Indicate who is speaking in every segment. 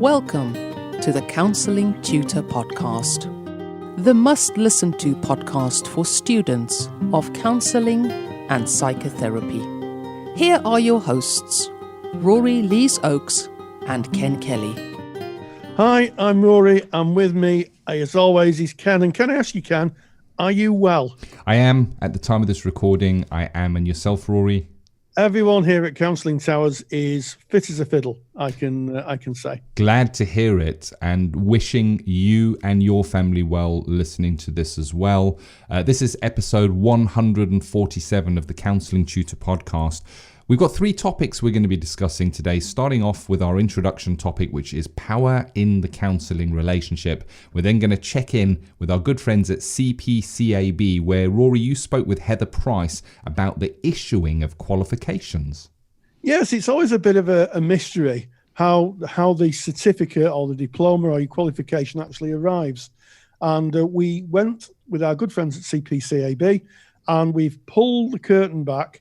Speaker 1: Welcome to the Counselling Tutor Podcast, the must-listen-to podcast for students of counselling and psychotherapy. Here are your hosts, Rory Lees-Oakes and Ken Kelly.
Speaker 2: Hi, I'm Rory, and with me, as always, is Ken. And can I ask you, Ken, are you well?
Speaker 3: I am. At the time of this recording, I am. And yourself, Rory?
Speaker 2: Everyone here at Counselling Towers is fit as a fiddle, I can say.
Speaker 3: Glad to hear it, and wishing you and your family well listening to this as well. This is episode 147 of the Counselling Tutor Podcast. We've got three topics we're going to be discussing today, starting off with our introduction topic, which is power in the counselling relationship. We're then going to check in with our good friends at CPCAB, where, Rory, you spoke with Heather Price about the issuing of qualifications.
Speaker 2: Yes, it's always a bit of a mystery how the certificate or the diploma or your qualification actually arrives. And we went with our good friends at CPCAB, and we've pulled the curtain back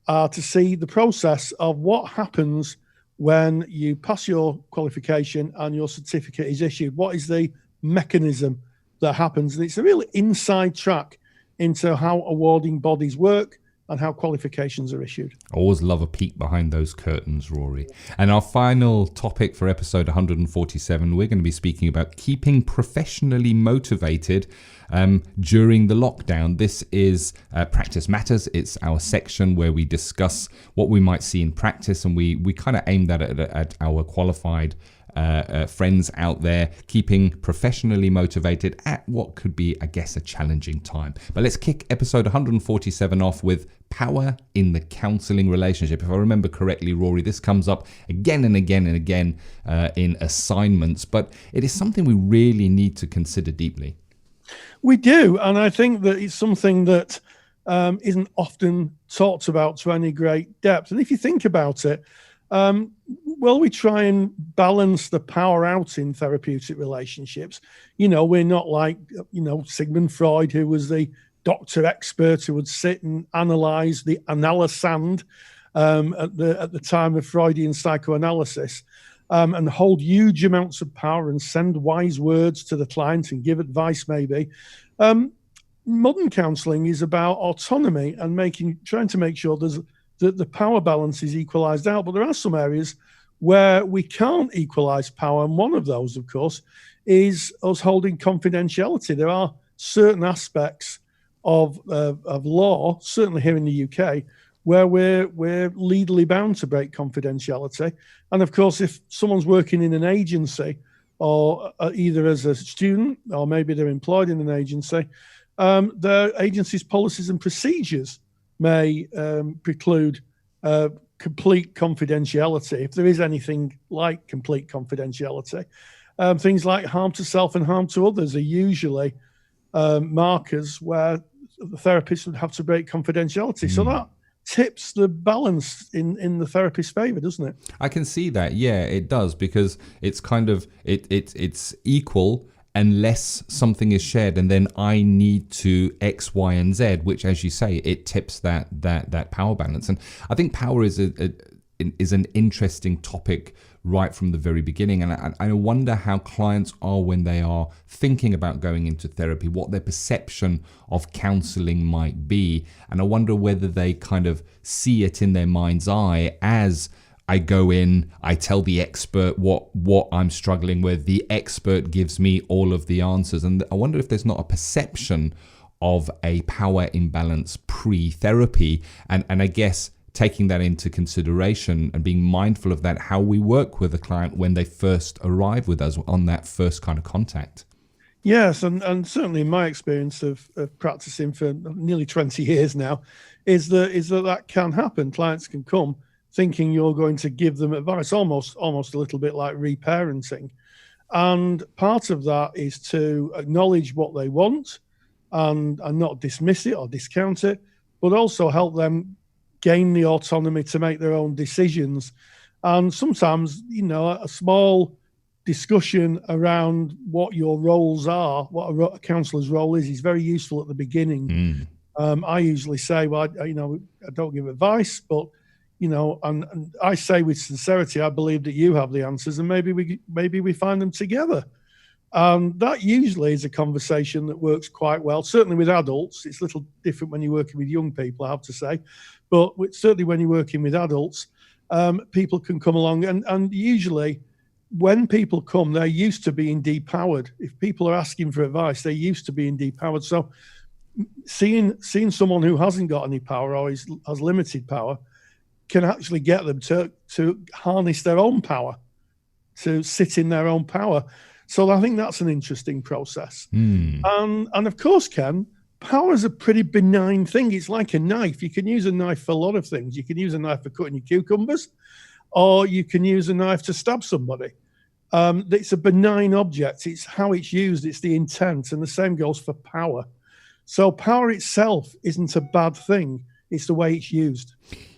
Speaker 2: to see the process of what happens when you pass your qualification and your certificate is issued. What is the mechanism that happens? And it's a really inside track into how awarding bodies work and how qualifications are issued.
Speaker 3: Always love a peek behind those curtains, Rory. And our final topic for episode 147, we're going to be speaking about keeping professionally motivated during the lockdown. This is Practice Matters. It's our section where we discuss what we might see in practice, and we kind of aim that at our qualified friends out there, keeping professionally motivated at what could be, I guess, a challenging time. But let's kick episode 147 off with power in the counselling relationship. If I remember correctly, Rory, this comes up again and again and again in assignments, but it is something we really need to consider deeply.
Speaker 2: We do, and I think that it's something that isn't often talked about to any great depth. And if you think about it, we try and balance the power out in therapeutic relationships. We're not like, Sigmund Freud, who was the doctor expert who would sit and analyze the analysand at the time of Freudian psychoanalysis, and hold huge amounts of power and send wise words to the client and give advice maybe. Modern counselling is about autonomy and trying to make sure that the power balance is equalised out. But there are some areas where we can't equalise power, and one of those, of course, is us holding confidentiality. There are certain aspects of law, certainly here in the UK, where we're legally bound to break confidentiality. And of course, if someone's working in an agency, or either as a student or maybe they're employed in an agency, their agency's policies and procedures may preclude complete confidentiality, if there is anything like complete confidentiality. Things like harm to self and harm to others are usually markers where the therapist would have to break confidentiality. So that tips the balance in the therapist's favor, doesn't it?
Speaker 3: I can see that. Yeah, it does, because it's kind of it's equal unless something is shared, and then I need to X, Y, and Z, which, as you say, it tips that power balance. And I think power is an interesting topic right from the very beginning. And I wonder how clients are when they are thinking about going into therapy, what their perception of counselling might be. And I wonder whether they kind of see it in their mind's eye as I go in, I tell the expert what I'm struggling with. The expert gives me all of the answers. And I wonder if there's not a perception of a power imbalance pre-therapy. And I guess taking that into consideration and being mindful of that, how we work with a client when they first arrive with us on that first kind of contact.
Speaker 2: Yes, and certainly in my experience of practicing for nearly 20 years now, is that can happen. Clients can come thinking you're going to give them advice, almost a little bit like reparenting. And part of that is to acknowledge what they want and not dismiss it or discount it, but also help them gain the autonomy to make their own decisions. And sometimes, a small discussion around what your roles are, what a counsellor's role is very useful at the beginning. I usually say, well, I don't give advice, but and I say with sincerity, I believe that you have the answers, and maybe we find them together. That usually is a conversation that works quite well. Certainly with adults, it's a little different when you're working with young people, I have to say. But certainly when you're working with adults, people can come along, and usually when people come, they're used to being depowered. If people are asking for advice, they're used to being depowered. So seeing someone who hasn't got any power or has limited power can actually get them to harness their own power, to sit in their own power. So I think that's an interesting process. And of course, Ken, power is a pretty benign thing. It's like a knife. You can use a knife for a lot of things. You can use a knife for cutting your cucumbers, or you can use a knife to stab somebody. It's a benign object. It's how it's used. It's the intent. And the same goes for power. So power itself isn't a bad thing. It's the way it's used.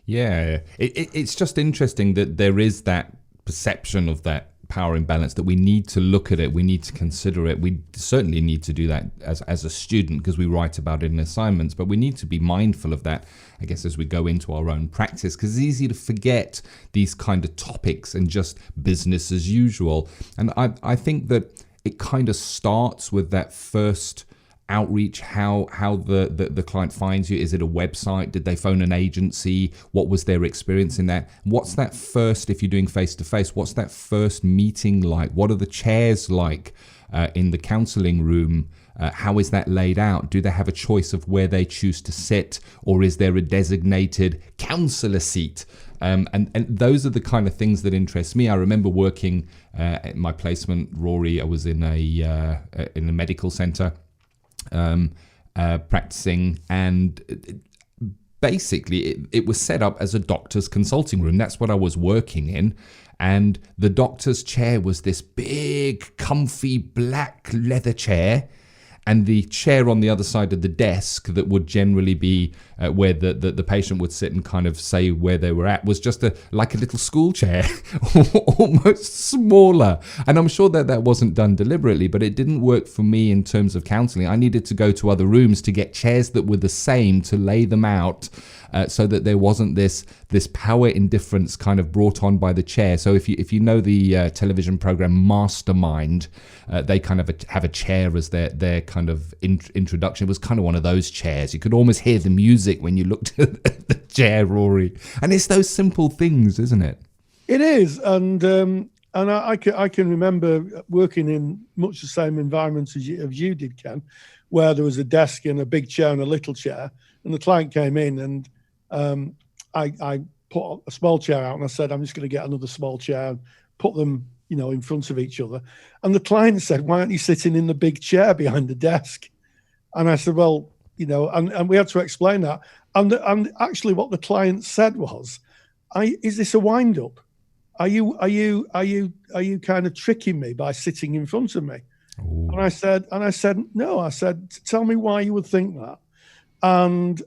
Speaker 2: Yeah.
Speaker 3: It's just interesting that there is that perception of that power imbalance, that we need to look at it, we need to consider it. We certainly need to do that as a student, because we write about it in assignments, but we need to be mindful of that, I guess, as we go into our own practice, because it's easy to forget these kind of topics and just business as usual. And I think that it kind of starts with that first outreach, how the client finds you. Is it a website? Did they phone an agency? What was their experience in that? What's that first, if you're doing face-to-face, what's that first meeting like? What are the chairs like in the counselling room? How is that laid out? Do they have a choice of where they choose to sit, or is there a designated counsellor seat? And those are the kind of things that interest me. I remember working at my placement, Rory. I was in a medical centre, practicing, and basically it was set up as a doctor's consulting room. That's what I was working in, and the doctor's chair was this big, comfy black leather chair, and the chair on the other side of the desk that would generally be where the patient would sit and kind of say where they were at was just like a little school chair, almost smaller. And I'm sure that wasn't done deliberately, but it didn't work for me in terms of counselling. I needed to go to other rooms to get chairs that were the same, to lay them out, so that there wasn't this power indifference kind of brought on by the chair. So if you know the television program Mastermind, they kind of have a chair as their kind of introduction. It was kind of one of those chairs. You could almost hear the music when you looked at the chair, Rory. And it's those simple things, isn't it?
Speaker 2: It is, and I can remember working in much the same environment as you did, Ken, where there was a desk and a big chair and a little chair, and the client came in, and I put a small chair out, and I said, I'm just going to get another small chair and put them, in front of each other. And the client said, why aren't you sitting in the big chair behind the desk? And I said, well, and we had to explain that. And actually what the client said was, is this a wind up? Are you kind of tricking me by sitting in front of me? Ooh. And I said, no. I said, tell me why you would think that. And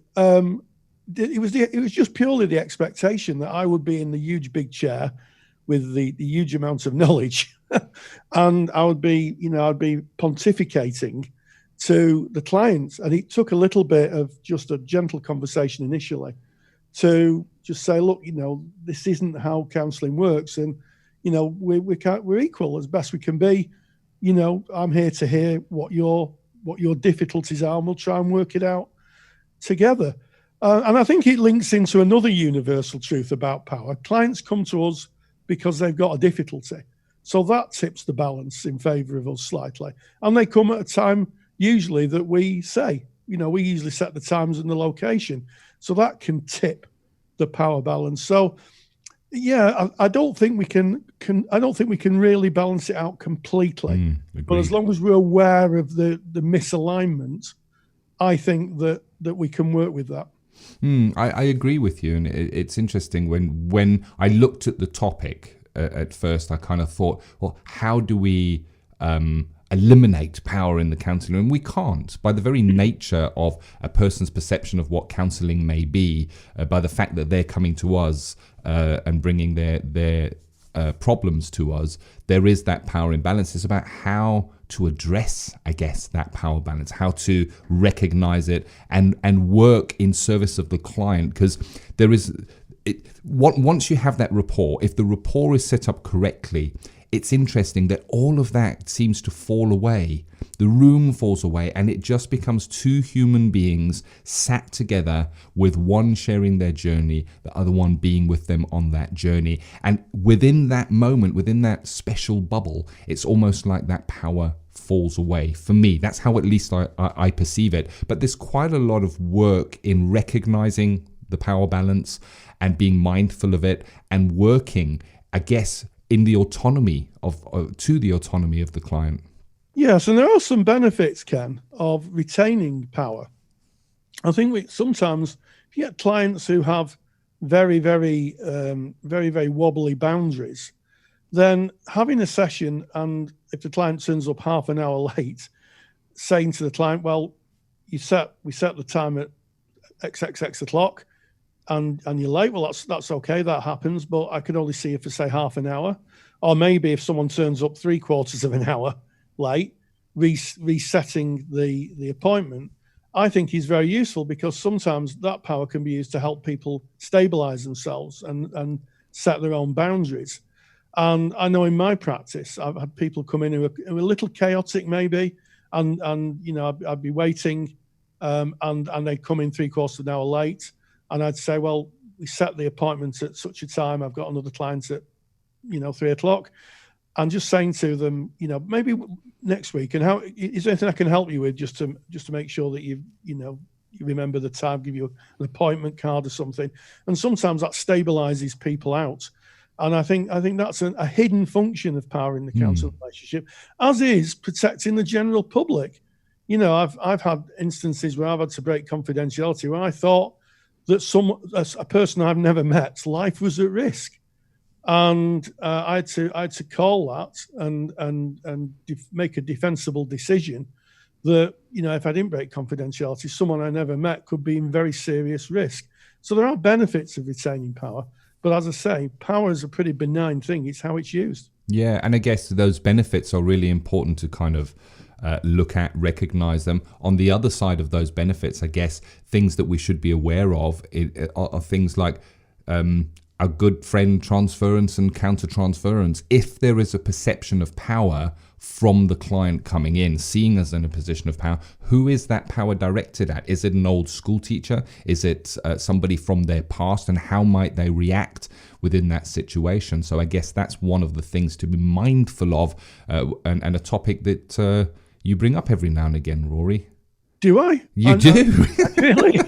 Speaker 2: it was just purely the expectation that I would be in the huge big chair with the huge amount of knowledge, and I would be, I'd be pontificating to the clients. And it took a little bit of just a gentle conversation initially to just say, look, this isn't how counselling works, and we're equal as best we can be. I'm here to hear what your difficulties are, and we'll try and work it out together. And I think it links into another universal truth about power. Clients come to us because they've got a difficulty. So that tips the balance in favour of us slightly. And they come at a time usually that we say, we usually set the times and the location. So that can tip the power balance. So yeah, I don't think we can really balance it out completely. But as long as we're aware of the misalignment, I think that we can work with that.
Speaker 3: I agree with you, and it's interesting when I looked at the topic at first, I kind of thought, well, how do we eliminate power in the counselling room? We can't. By the very nature of a person's perception of what counselling may be, by the fact that they're coming to us and bringing their problems to us, there is that power imbalance. It's about how to address, I guess, that power balance, how to recognize it and work in service of the client, because once you have that rapport, if the rapport is set up correctly, it's interesting that all of that seems to fall away. The room falls away, and it just becomes two human beings sat together, with one sharing their journey, the other one being with them on that journey. And within that moment, within that special bubble, it's almost like that power falls away. For me, that's how at least I perceive it. But there's quite a lot of work in recognizing the power balance and being mindful of it, and working, I guess, in the autonomy to the autonomy of the client.
Speaker 2: Yes, and there are some benefits, Ken, of retaining power. I think sometimes if you get clients who have very, very wobbly boundaries, then having a session, and if the client turns up half an hour late, saying to the client, well, we set the time at XXX o'clock, and you're late, well, that's okay, that happens, but I could only see you for, say, half an hour. Or maybe if someone turns up 3/4 of an hour late, resetting the appointment, I think is very useful, because sometimes that power can be used to help people stabilize themselves and set their own boundaries. And I know in my practice, I've had people come in who are a little chaotic maybe, and I'd be waiting, and they'd come in 3/4 of an hour late, and I'd say, well, we set the appointment at such a time, I've got another client at 3 o'clock, and just saying to them, maybe next week, and how is there anything I can help you with, just to make sure that you remember the time, give you an appointment card or something. And sometimes that stabilizes people out. And I think that's a hidden function of power in the counselling relationship, as is protecting the general public. I've had instances where I've had to break confidentiality, where I thought that a person I've never met's life was at risk. And I had to call that and make a defensible decision that, if I didn't break confidentiality, someone I never met could be in very serious risk. So there are benefits of retaining power. But as I say, power is a pretty benign thing. It's how it's used.
Speaker 3: Yeah, and I guess those benefits are really important to kind of look at, recognize them. On the other side of those benefits, I guess, things that we should be aware of are things like a good friend transference and counter-transference. If there is a perception of power from the client coming in, seeing us in a position of power, who is that power directed at? Is it an old school teacher? Is it somebody from their past? And how might they react within that situation? So I guess that's one of the things to be mindful of, and a topic that you bring up every now and again, Rory.
Speaker 2: Do I?
Speaker 3: You do?
Speaker 2: Really?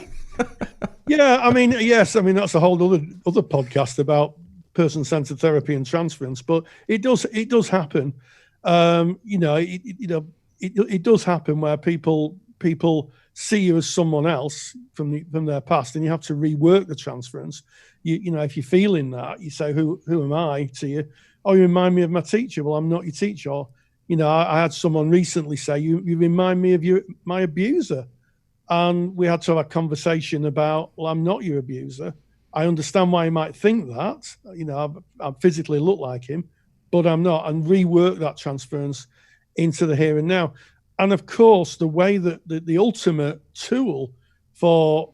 Speaker 2: Yeah, yes, that's a whole other podcast about person-centered therapy and transference, but it does happen. It does happen where people see you as someone else from their past, and you have to rework the transference. If you're feeling that, you say, who am I to you? Oh, you remind me of my teacher. Well, I'm not your teacher. Or, I had someone recently say, you remind me of my abuser. And we had to have a conversation about, well, I'm not your abuser. I understand why you might think that. I physically look like him, but I'm not. And rework that transference into the here and now. And of course, the way that the ultimate tool for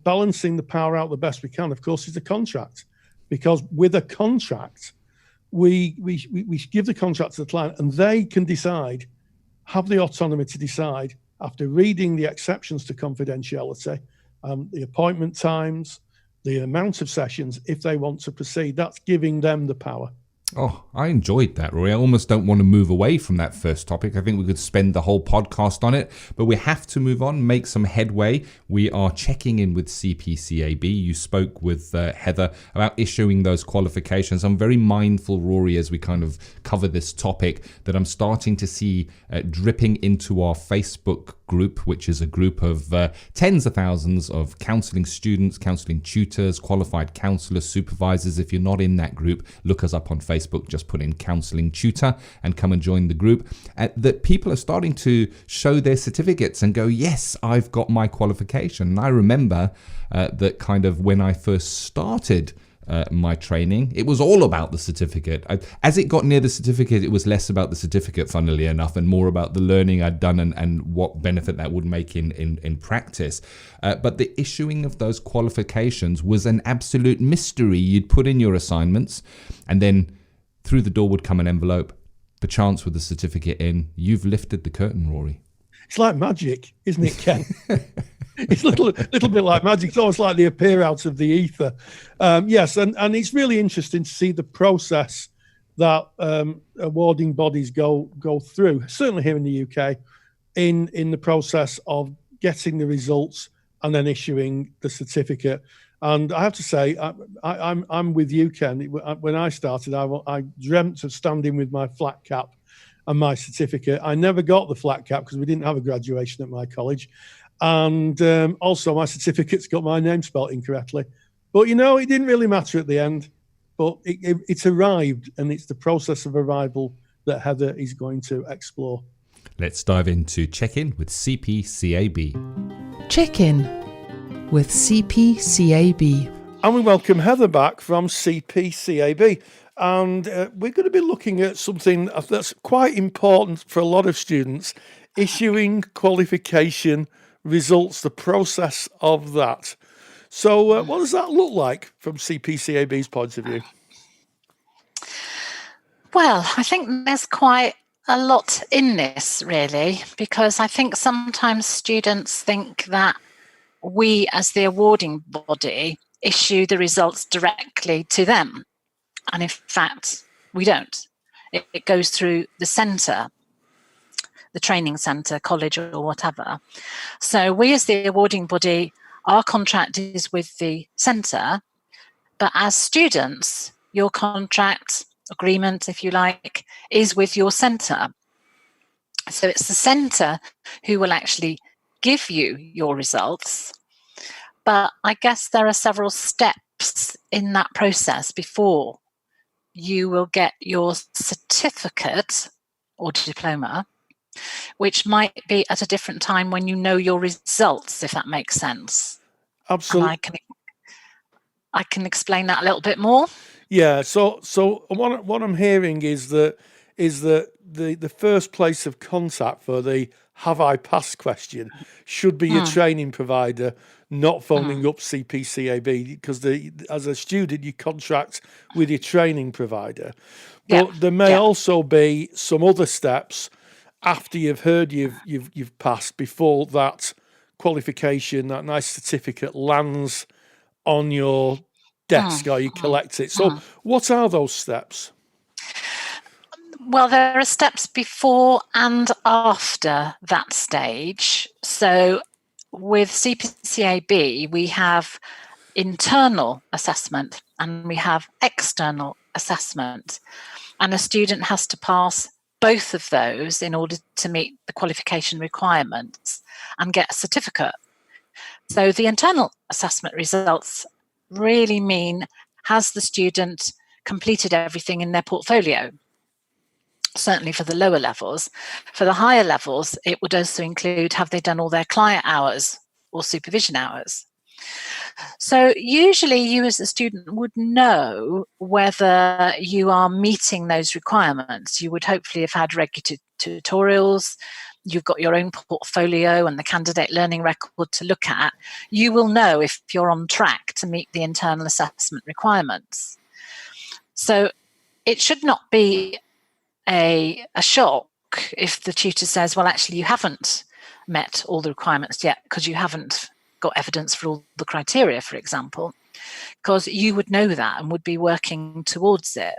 Speaker 2: balancing the power out the best we can, of course, is the contract. Because with a contract, we give the contract to the client, and they can decide, have the autonomy to decide, after reading the exceptions to confidentiality, the appointment times, the amount of sessions, if they want to proceed. That's giving them the power.
Speaker 3: Oh, I enjoyed that, Rory. I almost don't want to move away from that first topic. I think we could spend the whole podcast on it, but we have to move on, make some headway. We are checking in with CPCAB. You spoke with Heather about issuing those qualifications. I'm very mindful, Rory, as we kind of cover this topic, that I'm starting to see dripping into our Facebook group, which is a group of tens of thousands of counselling students, counselling tutors, qualified counsellors, supervisors. If you're not in that group, look us up on Facebook. Just put in Counselling Tutor and come and join the group. That people are starting to show their certificates and go, yes, I've got my qualification. And I remember that kind of when I first started my training. It was all about the certificate. As it got near the certificate, it was less about the certificate, funnily enough, and more about the learning I'd done and what benefit that would make in practice. But the issuing of those qualifications was an absolute mystery. You'd put in your assignments, and then through the door would come an envelope, perchance with the certificate in. You've lifted the curtain, Rory.
Speaker 2: It's like magic, isn't it, Ken? It's a little bit like magic. It's almost like they appear out of the ether. Yes, and it's really interesting to see the process that awarding bodies go through, certainly here in the UK, in the process of getting the results and then issuing the certificate. And I have to say, I'm with you, Ken. When I started, I dreamt of standing with my flat cap and my certificate. I never got the flat cap because we didn't have a graduation at my college. And also my certificate's got my name spelt incorrectly. But, it didn't really matter at the end. But it's arrived, and it's the process of arrival that Heather is going to explore.
Speaker 3: Let's dive into Check-In with CPCAB.
Speaker 1: Check-In with CPCAB.
Speaker 2: And we welcome Heather back from CPCAB. And we're going to be looking at something that's quite important for a lot of students, issuing qualification results, the process of that. So what does that look like from CPCAB's point of view?
Speaker 4: Well, I think there's quite a lot in this, really, because I think sometimes students think that we, as the awarding body, issue the results directly to them. And in fact, we don't. It goes through the centre, the training centre, college or whatever. So we, as the awarding body, our contract is with the centre, but as students, your contract, agreement, if you like, is with your centre. So it's the centre who will actually give you your results. But I guess there are several steps in that process before you will get your certificate or diploma, which might be at a different time when you know your results, if that makes sense.
Speaker 2: Absolutely.
Speaker 4: And I can explain that a little bit more.
Speaker 2: Yeah. So what I'm hearing is that the first place of contact for the "Have I passed?" question should be your training provider, not phoning up CPCAB, because as a student you contract with your training provider. But there may also be some other steps after you've heard you've passed, before that qualification, that nice certificate lands on your desk or you collect it. So what are those steps?
Speaker 4: Well, there are steps before and after that stage. So with CPCAB, we have internal assessment and we have external assessment. And a student has to pass both of those in order to meet the qualification requirements and get a certificate. So the internal assessment results really mean, has the student completed everything in their portfolio? Certainly for the lower levels. For the higher levels, it would also include, have they done all their client hours or supervision hours? So usually you as a student would know whether you are meeting those requirements. You would hopefully have had regular tutorials. You've got your own portfolio and the candidate learning record to look at. You will know if you're on track to meet the internal assessment requirements. So it should not be a shock if the tutor says, well, actually, you haven't met all the requirements yet because you haven't got evidence for all the criteria, for example, because you would know that and would be working towards it.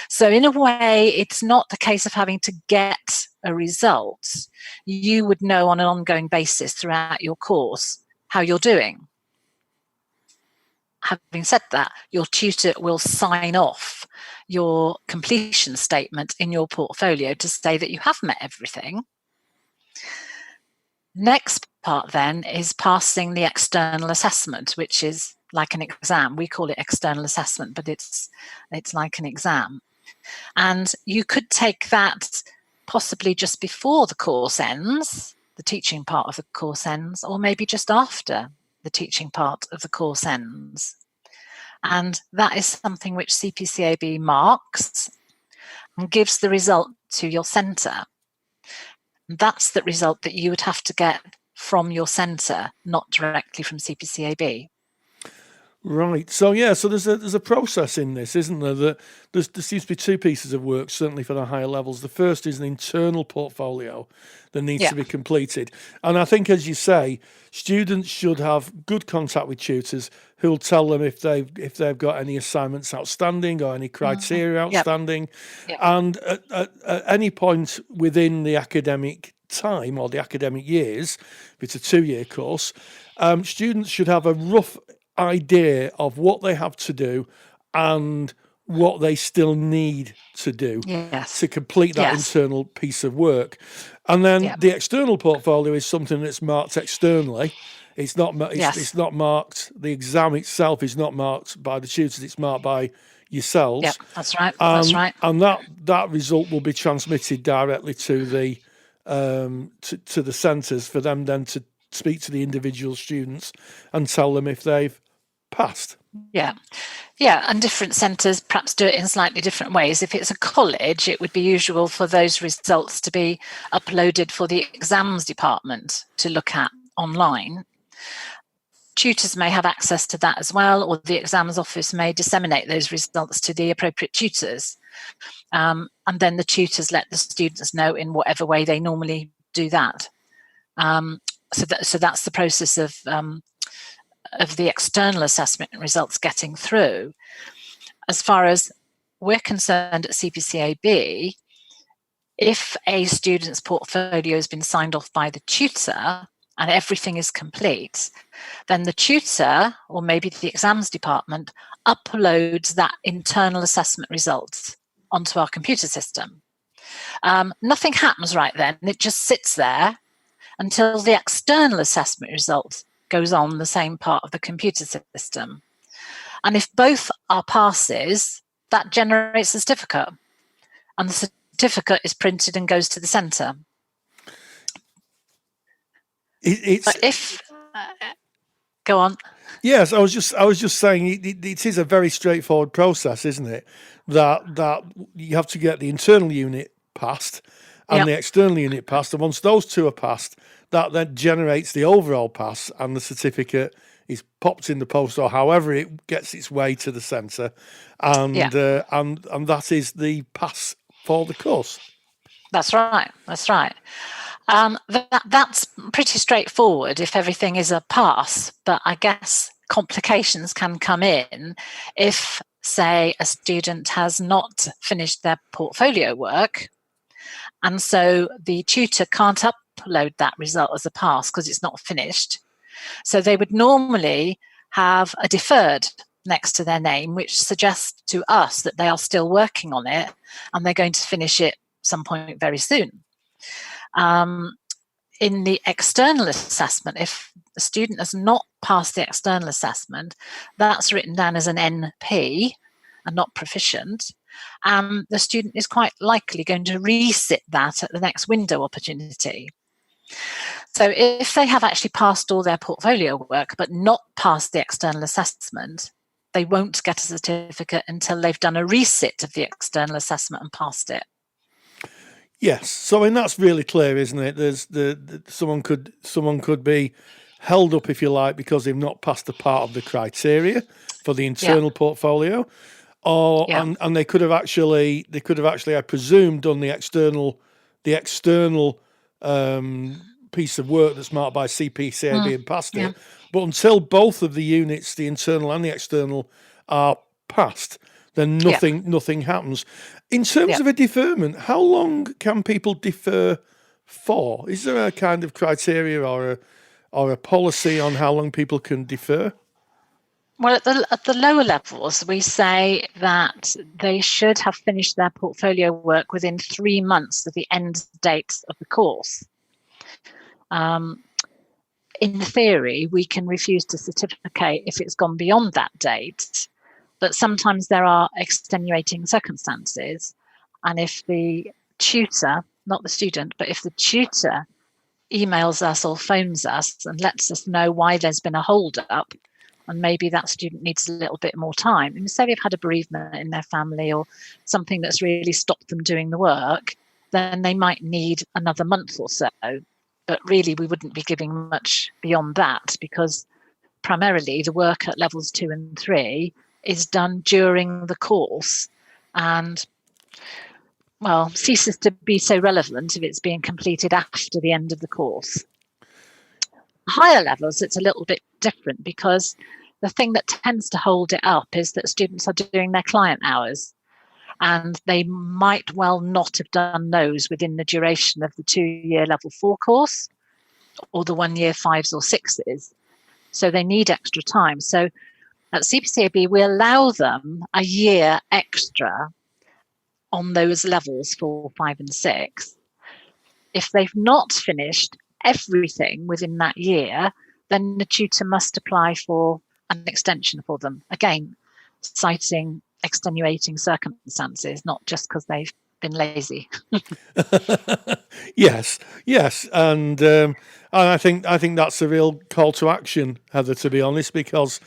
Speaker 4: So in a way, it's not the case of having to get a result. You would know on an ongoing basis throughout your course how you're doing. Having said that, your tutor will sign off your completion statement in your portfolio to say that you have met everything. Next part then is passing the external assessment, which is like an exam. We call it external assessment, but it's like an exam. And you could take that possibly just before the course ends, the teaching part of the course ends, or maybe just after the teaching part of the course ends. And that is something which CPCAB marks and gives the result to your centre. That's the result that you would have to get from your centre, not directly from CPCAB.
Speaker 2: Right. So there's a process in this, isn't there? That there seems to be two pieces of work, certainly for the higher levels. The first is an internal portfolio that needs to be completed. And I think, as you say, students should have good contact with tutors who'll tell them if they've got any assignments outstanding or any criteria outstanding. And at any point within the academic time or the academic years, if it's a 2-year course, students should have a rough idea of what they have to do and what they still need to do to complete that internal piece of work. And then the external portfolio is something that's marked externally. It's not it's not marked, the exam itself is not marked by the tutors, it's marked by yourselves.
Speaker 4: Yeah, that's right. That's right.
Speaker 2: And that result will be transmitted directly to the to the centres for them then to speak to the individual students and tell them if they've passed.
Speaker 4: Yeah, and different centres perhaps do it in slightly different ways. If it's a college, it would be usual for those results to be uploaded for the exams department to look at online. Tutors may have access to that as well, or the exams office may disseminate those results to the appropriate tutors. And then the tutors let the students know in whatever way they normally do that. So that's the process of the external assessment results getting through. As far as we're concerned at CPCAB, if a student's portfolio has been signed off by the tutor and everything is complete, then the tutor, or maybe the exams department, uploads that internal assessment result onto our computer system. Nothing happens right then. It just sits there until the external assessment result goes on the same part of the computer system. And if both are passes, that generates a certificate. And the certificate is printed and goes to the centre. Go on.
Speaker 2: Yes, I was just saying it is a very straightforward process, isn't it? That you have to get the internal unit passed and the external unit passed, and once those two are passed, that then generates the overall pass, and the certificate is popped in the post or however it gets its way to the centre, and that is the pass for the course.
Speaker 4: That's right. That's pretty straightforward if everything is a pass, but I guess complications can come in if, say, a student has not finished their portfolio work, and so the tutor can't upload that result as a pass because it's not finished. So they would normally have a deferred next to their name, which suggests to us that they are still working on it and they're going to finish it some point very soon. In the external assessment, if the student has not passed the external assessment, that's written down as an NP and not proficient. And the student is quite likely going to resit that at the next window opportunity. So if they have actually passed all their portfolio work but not passed the external assessment, they won't get a certificate until they've done a resit of the external assessment and passed it.
Speaker 2: Yes, so that's really clear, isn't it? There's someone could be held up, if you like, because they've not passed a part of the criteria for the internal portfolio, or and they could have actually, I presume, done the external piece of work that's marked by CPCAB and passed it. But until both of the units, the internal and the external, are passed, then nothing happens. In terms of a deferment, how long can people defer for? Is there a kind of criteria or a policy on how long people can defer?
Speaker 4: Well, at the lower levels, we say that they should have finished their portfolio work within 3 months of the end date of the course. In theory, we can refuse to certificate if it's gone beyond that date, but sometimes there are extenuating circumstances. And if the tutor, not the student, but if the tutor emails us or phones us and lets us know why there's been a hold up, and maybe that student needs a little bit more time. And say they've had a bereavement in their family or something that's really stopped them doing the work, then they might need another month or so. But really, we wouldn't be giving much beyond that, because primarily the work at levels 2 and 3 is done during the course and, well, ceases to be so relevant if it's being completed after the end of the course. Higher levels, it's a little bit different, because the thing that tends to hold it up is that students are doing their client hours, and they might well not have done those within the duration of the 2-year level 4 course or the 1-year 5s or 6s. So they need extra time. So at CPCAB, we allow them a year extra on those levels 4, 5 and 6. If they've not finished everything within that year, then the tutor must apply for an extension for them. Again, citing extenuating circumstances, not just because they've been lazy.
Speaker 2: Yes, and I think that's a real call to action, Heather, to be honest, because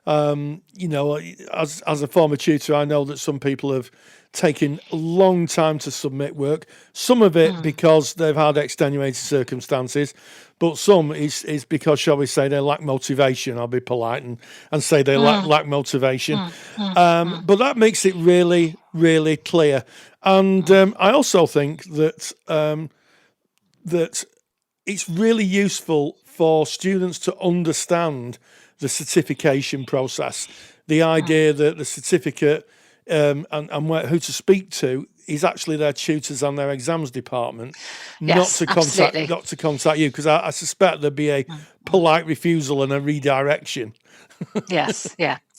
Speaker 2: as a former tutor, I know that some people have taken a long time to submit work. Some of it because they've had extenuating circumstances, but some is because, shall we say, they lack motivation. I'll be polite and say they lack motivation. But that makes it really, really clear. And I also think that that it's really useful for students to understand the certification process. The idea that the certificate and who to speak to is actually their tutors and their exams department, not to contact you, because I suspect there'd be a polite refusal and a redirection.
Speaker 4: Yes,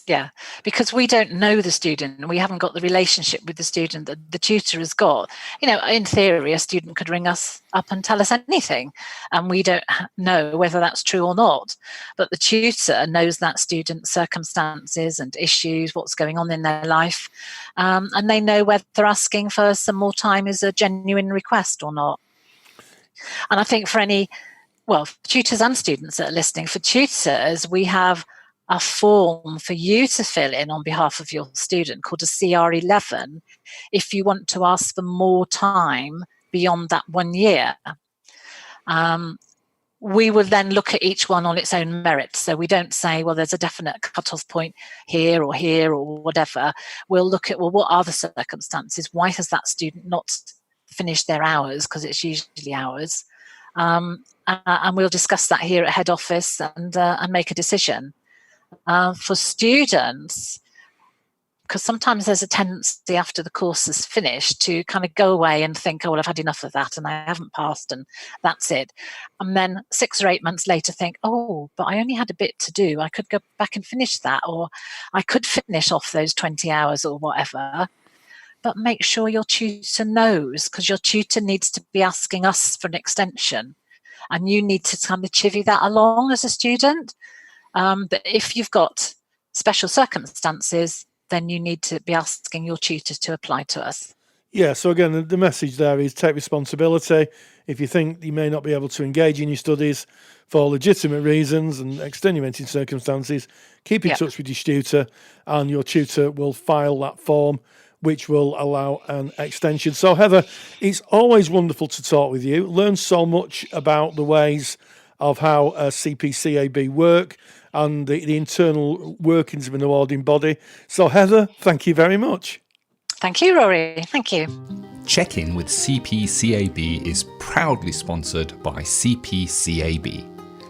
Speaker 4: yeah, because we don't know the student, we haven't got the relationship with the student that the tutor has got. In theory, a student could ring us up and tell us anything, and we don't know whether that's true or not. But the tutor knows that student's circumstances and issues, what's going on in their life, and they know whether asking for some more time is a genuine request or not. And I think for tutors and students that are listening, for tutors, we have a form for you to fill in on behalf of your student called a CR11 if you want to ask for more time beyond that 1 year. We will then look at each one on its own merits. So we don't say, well, there's a definite cut-off point here or whatever. We'll look at, well, what are the circumstances? Why has that student not finished their hours? Because it's usually hours. And we'll discuss that here at head office and make a decision. For students, because sometimes there's a tendency after the course is finished to kind of go away and think, oh, well, I've had enough of that and I haven't passed and that's it. And then 6 or 8 months later think, oh, but I only had a bit to do. I could go back and finish that, or I could finish off those 20 hours or whatever. But make sure your tutor knows, because your tutor needs to be asking us for an extension, and you need to kind of chivvy that along as a student. But if you've got special circumstances, then you need to be asking your tutor to apply to us.
Speaker 2: Yeah, so again, the message there is take responsibility. If you think you may not be able to engage in your studies for legitimate reasons and extenuating circumstances, keep in touch with your tutor, and your tutor will file that form, which will allow an extension. So Heather, it's always wonderful to talk with you. Learn so much about the ways of how CPCAB work and the internal workings of an awarding body. So Heather, thank you very much.
Speaker 4: Thank you, Rory. Thank you.
Speaker 3: Check-in with CPCAB is proudly sponsored by CPCAB,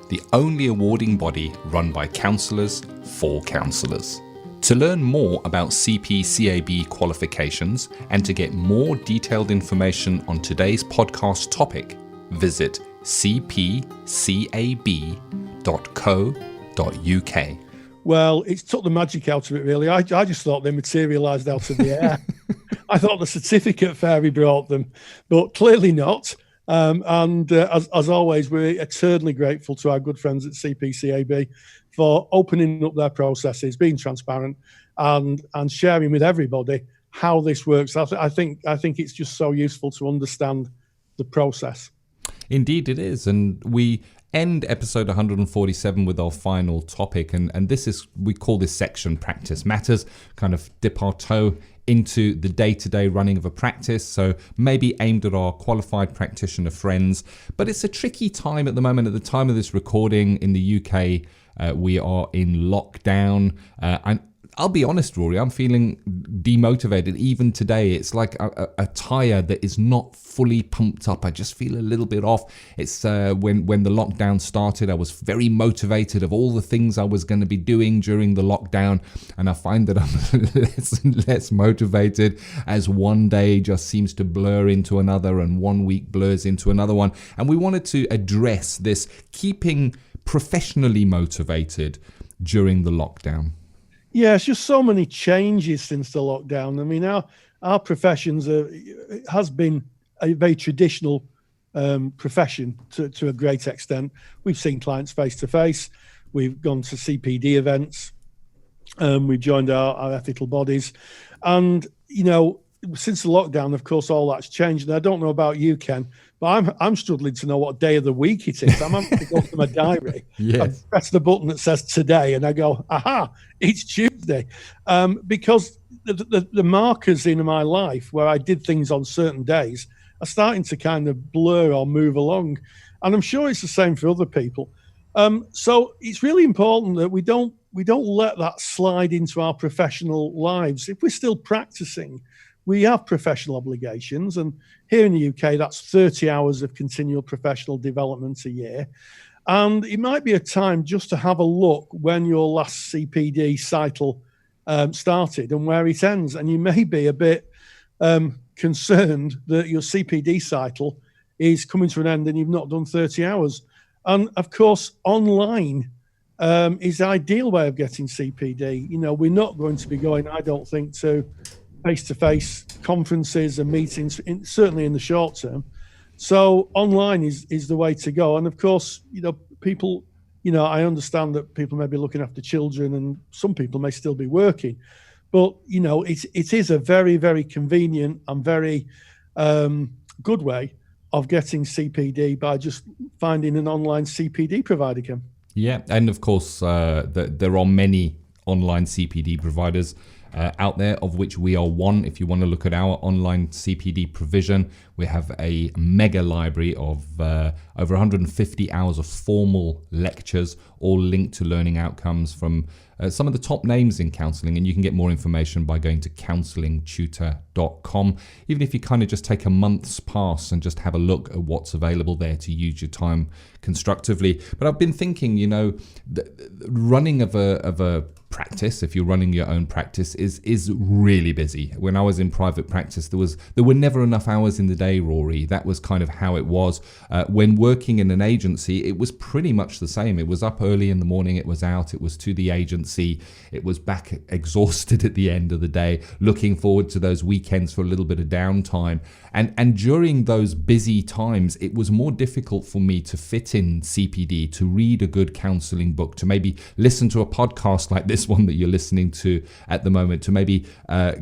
Speaker 3: the only awarding body run by counsellors for counsellors. To learn more about CPCAB qualifications and to get more detailed information on today's podcast topic, visit cpcab.co.uk.
Speaker 2: Well, it took the magic out of it, really. I just thought they materialised out of the air. I thought the certificate fairy brought them, but clearly not. As always, we're eternally grateful to our good friends at CPCAB for opening up their processes, being transparent, and sharing with everybody how this works. I think it's just so useful to understand the process.
Speaker 3: Indeed it is, and we end episode 147 with our final topic, and this is, we call this section Practice Matters, kind of dip our toe into the day-to-day running of a practice, so maybe aimed at our qualified practitioner friends. But it's a tricky time at the moment. At the time of this recording in the UK, we are in lockdown. I'll be honest, Rory, I'm feeling demotivated. Even today, it's like a tire that is not fully pumped up. I just feel a little bit off. It's when the lockdown started, I was very motivated of all the things I was going to be doing during the lockdown. And I find that I'm less and less motivated as one day just seems to blur into another and one week blurs into another one. And we wanted to address this keeping professionally motivated during the lockdown.
Speaker 2: Yeah, it's just so many changes since the lockdown. I mean, our professions has been a very traditional profession to a great extent. We've seen clients face to face. We've gone to CPD events. We've joined our ethical bodies, and since the lockdown, of course, all that's changed. And I don't know about you, Ken, but I'm struggling to know what day of the week it is. I'm having to go to my diary.
Speaker 3: Yes.
Speaker 2: I press the button that says today, and I go, aha, it's Tuesday. Because the markers in my life where I did things on certain days are starting to kind of blur or move along. And I'm sure it's the same for other people. So it's really important that we don't let that slide into our professional lives. If we're still practicing, we have professional obligations, and here in the UK, that's 30 hours of continual professional development a year. And it might be a time just to have a look when your last CPD cycle started and where it ends. And you may be a bit concerned that your CPD cycle is coming to an end and you've not done 30 hours. And of course, online is the ideal way of getting CPD. We're not going to be going, I don't think, to face-to-face conferences and meetings, certainly in the short term. So online is the way to go. And of course, people, I understand that people may be looking after children and some people may still be working, but it is a very, very convenient and very good way of getting CPD by just finding an online CPD provider, Kim.
Speaker 3: Yeah, and of course, there are many online CPD providers out there, of which we are one. If you want to look at our online CPD provision, we have a mega library of over 150 hours of formal lectures, all linked to learning outcomes from some of the top names in counselling. And you can get more information by going to counsellingtutor.com. Even if you kind of just take a month's pass and just have a look at what's available there to use your time constructively. But I've been thinking, the running of a practice, if you're running your own practice, is really busy. When I was in private practice, there were never enough hours in the day, Rory. That was kind of how it was. When working in an agency, it was pretty much the same. It was up early in the morning, it was out, it was to the agency, it was back exhausted at the end of the day, looking forward to those weekends for a little bit of downtime. And during those busy times, it was more difficult for me to fit in CPD, to read a good counselling book, to maybe listen to a podcast like this one that you're listening to at the moment, to maybe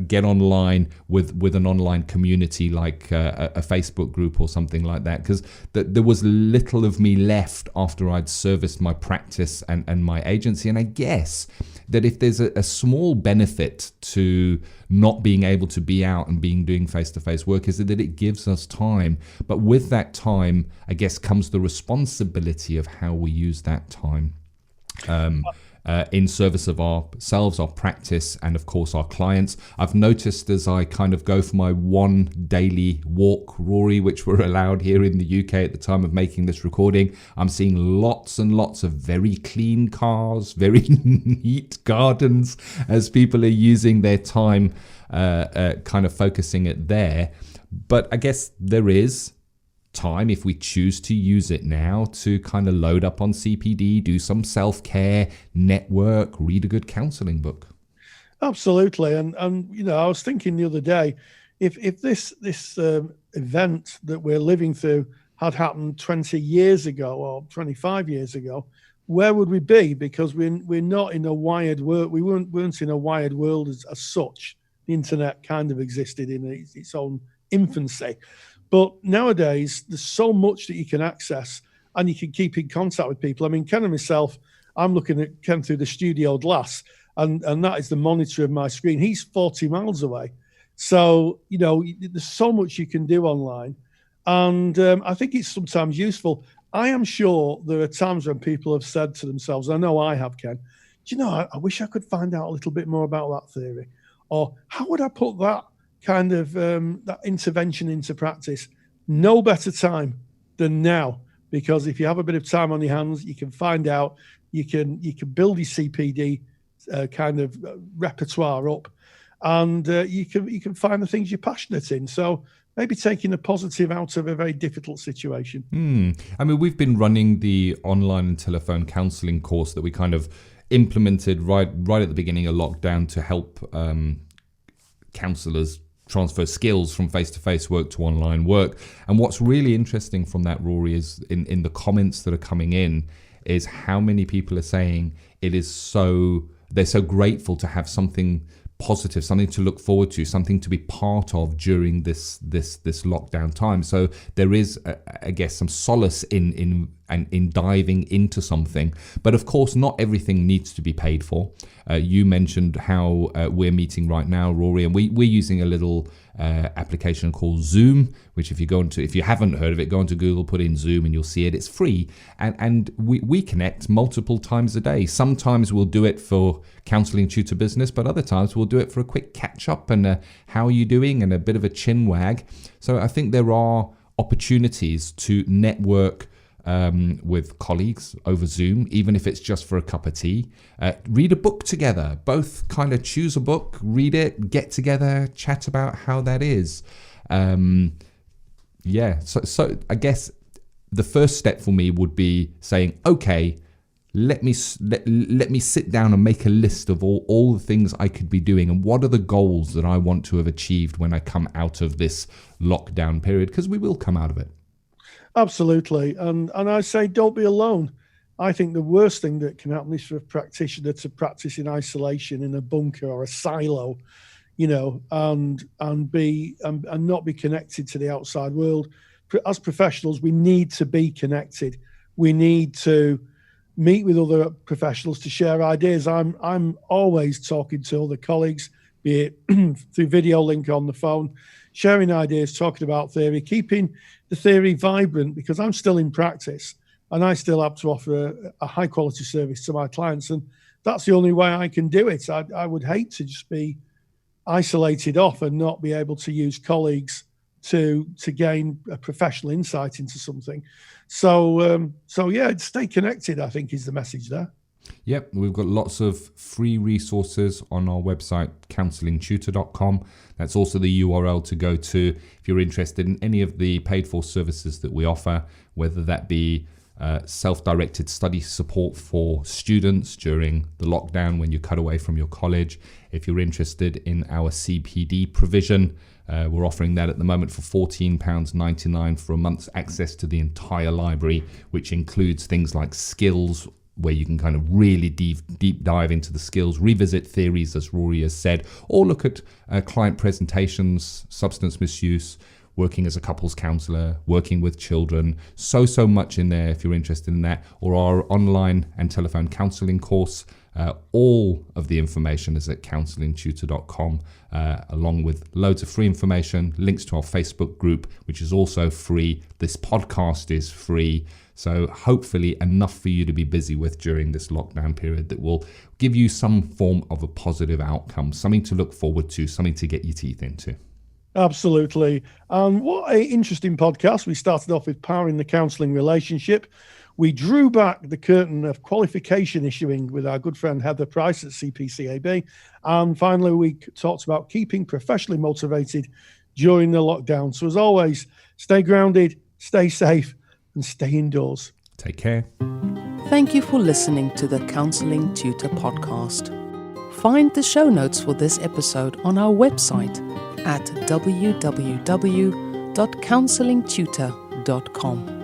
Speaker 3: get online with an online community like a Facebook group or something like that, because there was little of me left after I'd serviced my practice and my agency. And I guess that if there's a small benefit to not being able to be out and doing face-to-face work, is that it gives us time. But with that time, I guess, comes the responsibility of how we use that time in service of ourselves, our practice, and of course our clients. I've noticed as I kind of go for my one daily walk, Rory, which we're allowed here in the UK at the time of making this recording, I'm seeing lots and lots of very clean cars, very neat gardens, as people are using their time kind of focusing it there. But I guess there is time, if we choose to use it now, to kind of load up on CPD, do some self-care, network, read a good counselling book.
Speaker 2: Absolutely. And I was thinking the other day, if this event that we're living through had happened 20 years ago or 25 years ago, where would we be? Because we're not in a wired world. We weren't in a wired world as such. The internet kind of existed in its own infancy. But nowadays, there's so much that you can access. and you can keep in contact with people. I mean, Ken and myself, I'm looking at Ken through the studio glass, and that is the monitor of my screen. He's 40 miles away. So, there's so much you can do online. And I think it's sometimes useful. I am sure there are times when people have said to themselves, I know I have, Ken, I wish I could find out a little bit more about that theory. Or how would I put that kind of that intervention into practice? No better time than now, because if you have a bit of time on your hands, you can find out, you can build your CPD kind of repertoire up, and you can find the things you're passionate in. So maybe taking a positive out of a very difficult situation.
Speaker 3: I mean, we've been running the online and telephone counselling course that we kind of implemented right at the beginning of lockdown to help counsellors transfer skills from face-to-face work to online work. And what's really interesting from that, Rory, is in the comments that are coming in, is how many people are saying they're so grateful to have something positive, something to look forward to, something to be part of during this lockdown time. So there is, I guess, some solace in diving into something. But of course, not everything needs to be paid for. You mentioned how we're meeting right now, Rory, and we're using a little application called Zoom, which if you haven't heard of it, go onto Google, put in Zoom, and you'll see it. It's free, and we connect multiple times a day. Sometimes we'll do it for Counselling Tutor Business, but other times we'll do it for a quick catch up and how are you doing, and a bit of a chin wag. So I think there are opportunities to network with colleagues over Zoom, even if it's just for a cup of tea. Read a book together, both kind of choose a book, read it, get together, chat about how that is. So I guess the first step for me would be saying, okay, let me sit down and make a list of all the things I could be doing, and what are the goals that I want to have achieved when I come out of this lockdown period, because we will come out of it.
Speaker 2: Absolutely. And I say, don't be alone. I think the worst thing that can happen is for a practitioner to practice in isolation in a bunker or a silo, and not be connected to the outside world. As professionals, we need to be connected. We need to meet with other professionals to share ideas. I'm always talking to other colleagues, be it through video link on the phone, sharing ideas, talking about theory, keeping the theory vibrant, because I'm still in practice and I still have to offer a high quality service to my clients. And that's the only way I can do it. I would hate to just be isolated off and not be able to use colleagues to gain a professional insight into something. So stay connected, I think, is the message there.
Speaker 3: Yep, we've got lots of free resources on our website, counsellingtutor.com. That's also the URL to go to if you're interested in any of the paid for services that we offer, whether that be self-directed study support for students during the lockdown when you cut away from your college. If you're interested in our CPD provision, we're offering that at the moment for £14.99 for a month's access to the entire library, which includes things like skills, where you can kind of really deep dive into the skills, revisit theories, as Rory has said, or look at client presentations, substance misuse, working as a couples counsellor, working with children. So much in there if you're interested in that, or our online and telephone counselling course. All of the information is at counsellingtutor.com, along with loads of free information, links to our Facebook group, which is also free. This podcast is free. So hopefully enough for you to be busy with during this lockdown period that will give you some form of a positive outcome, something to look forward to, something to get your teeth into.
Speaker 2: Absolutely. What an interesting podcast. We started off with powering the counselling relationship. We drew back the curtain of qualification issuing with our good friend Heather Price at CPCAB. And finally, we talked about keeping professionally motivated during the lockdown. So as always, stay grounded, stay safe, and stay indoors.
Speaker 3: Take care.
Speaker 1: Thank you for listening to the Counselling Tutor Podcast. Find the show notes for this episode on our website at www.counsellingtutor.com.